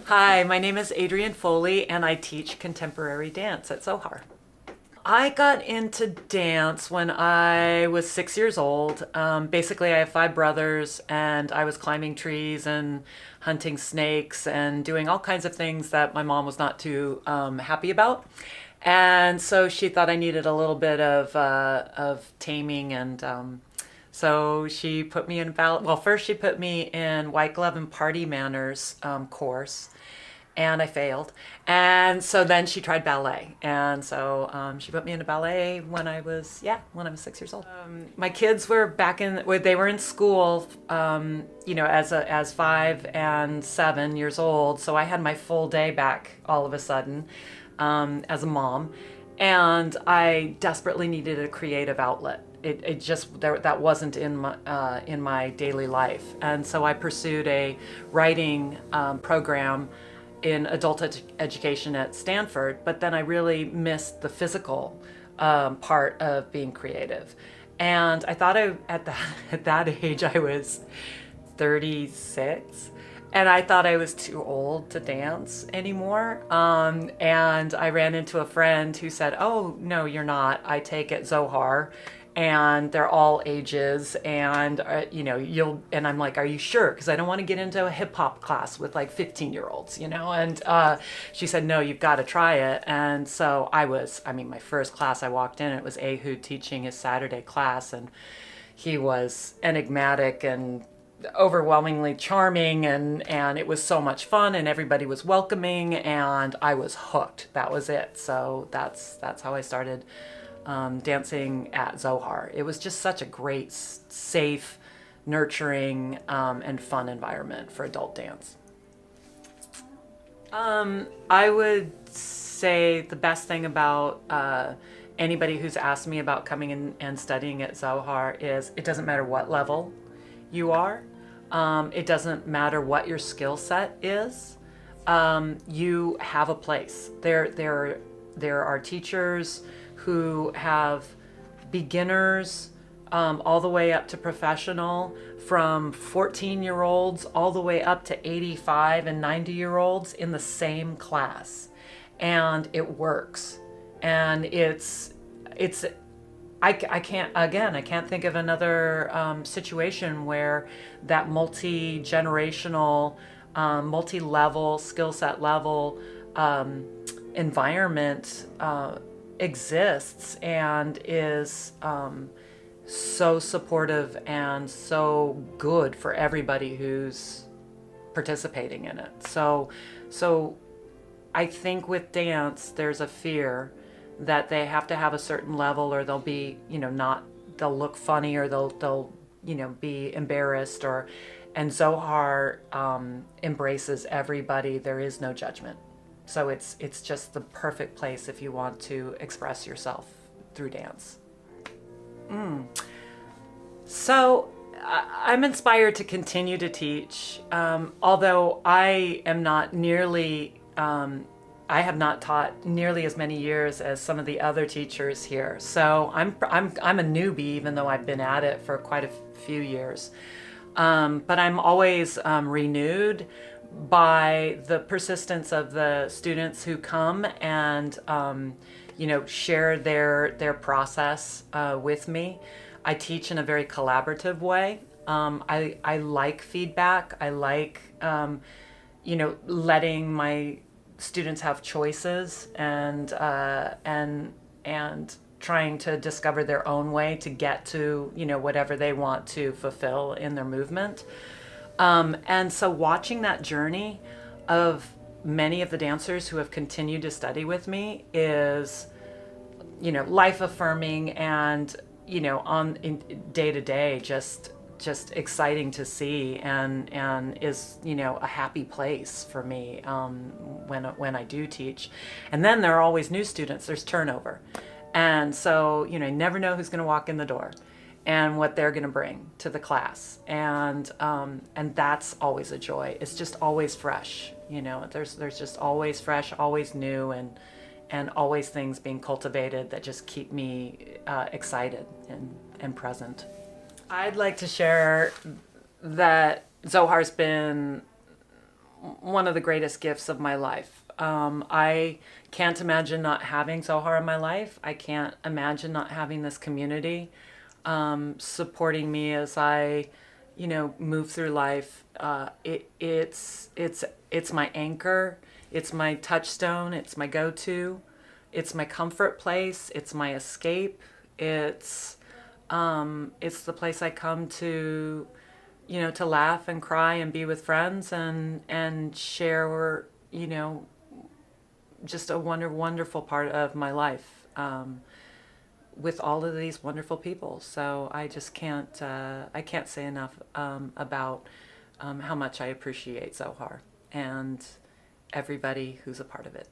Hi, my name is Adrienne Foley and I teach contemporary dance at Zohar. I got into dance when I was 6 years old. Basically, I have five brothers, and I was climbing trees and hunting snakes and doing all kinds of things that my mom was not too happy about. And so she thought I needed a little bit of taming, and so she put me in ballet. Well, first she put me in white glove and party manners course, and I failed. And so then she tried ballet, and so she put me into ballet when I was 6 years old. My kids were they were in school, as 5 and 7 years old. So I had my full day back all of a sudden as a mom, and I desperately needed a creative outlet. It just that wasn't in my daily life, and so I pursued a writing program in adult education at Stanford, but then I really missed the physical part of being creative. And I thought at that age I was 36, and I thought I was too old to dance anymore. And I ran into a friend who said, "Oh, no, you're not. I take at Zohar, and they're all ages, and and I'm like, "Are you sure? Because I don't want to get into a hip hop class with like 15-year-olds, And she said, "No, you've got to try it." And so my first class I walked in, it was Ehud teaching his Saturday class, and he was enigmatic and overwhelmingly charming, and it was so much fun, and everybody was welcoming, and I was hooked. That was it. So that's how I started dancing at Zohar. It was just such a great, safe, nurturing, and fun environment for adult dance. I would say the best thing about anybody who's asked me about coming in and studying at Zohar is it doesn't matter what level you are. It doesn't matter what your skill set is. You have a place. There are teachers who have beginners all the way up to professional, from 14-year-olds all the way up to 85 and 90-year-olds in the same class. And it works. And I can't think of another situation where that multi-generational, multi-level, skill set level environment exists and is so supportive and so good for everybody who's participating in it. So I think with dance, there's a fear that they have to have a certain level, or they'll be, they'll look funny, or they'll be embarrassed, and Zohar embraces everybody. There is no judgment. So it's just the perfect place if you want to express yourself through dance. So I'm inspired to continue to teach, although I am not nearly I have not taught nearly as many years as some of the other teachers here. So I'm a newbie, even though I've been at it for quite a few years. But I'm always renewed by the persistence of the students who come and share their process with me. I teach in a very collaborative way. I like feedback. I like letting my students have choices, and trying to discover their own way to get to whatever they want to fulfill in their movement. And so watching that journey of many of the dancers who have continued to study with me is life affirming, and on day to day just exciting to see, and is a happy place for me when I do teach. And then there are always new students. There's turnover, and so you never know who's going to walk in the door and what they're going to bring to the class, and that's always a joy. It's just always fresh. There's just always fresh, always new, and always things being cultivated that just keep me excited and present. I'd like to share that Zohar's been one of the greatest gifts of my life. I can't imagine not having Zohar in my life. I can't imagine not having this community supporting me as I, move through life. It's my anchor. It's my touchstone. It's my go-to. It's my comfort place. It's my escape. It's the place I come to, to laugh and cry and be with friends and share, just a wonderful part of my life with all of these wonderful people. So I just can't say enough about how much I appreciate Zohar and everybody who's a part of it.